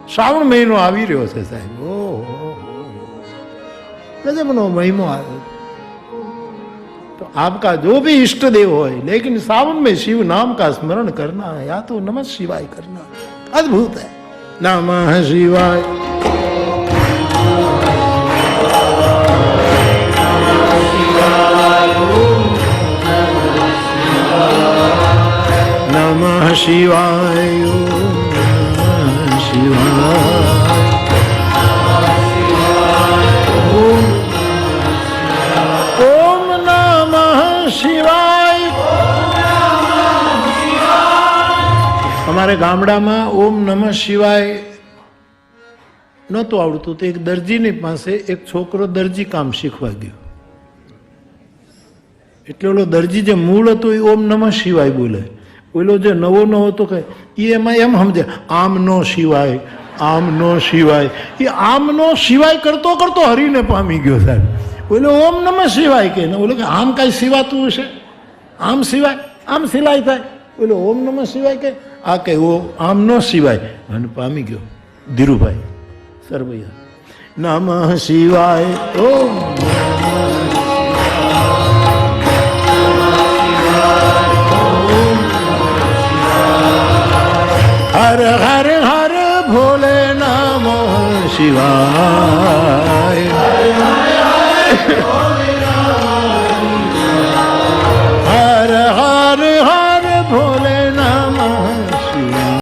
શ્રાવણ મહિનો આવી રહ્યો છે સાહેબ, गजब नो महिमा है। तो आपका जो भी इष्ट देव हो, लेकिन सावन में शिव नाम का स्मरण करना है, या तो नमः शिवाय करना, अद्भुत है। नमः शिवाय, नमः शिवाय, नमः शिवाय, ओम नमः शिवाय। हमारे गामडाમાં ओम नमः शिवाय નહોતું આવડતું, તો એક દરજીની પાસે એક છોકરો દરજી કામ શીખવા ગયો, એટલે ઓલો દરજી જે મૂળ હતો એ ઓમ નમઃ શિવાય બોલે, ઓલો જે નવો નવો હતો કે એમાં એમ સમજે આમ નો શિવાય, આમ નો શિવાય, એ આમ નો શિવાય કરતો કરતો હરીને પામી ગયો સાહેબ। બોલો ઓમ નમઃ શિવાય કે ને, બોલો કે આમ કાંઈ સિવાતું હશે, આમ સિવાય, આમ સિલાઈ થાય, બોલો ઓમ નમઃ શિવાય કે આ કે ઓ આમ નો શિવાય, અને પામી ગયો ધીરુભાઈ સરવૈયા। નમઃ શિવાય, ઓમ हर हर हर भोले नमः शिवाय।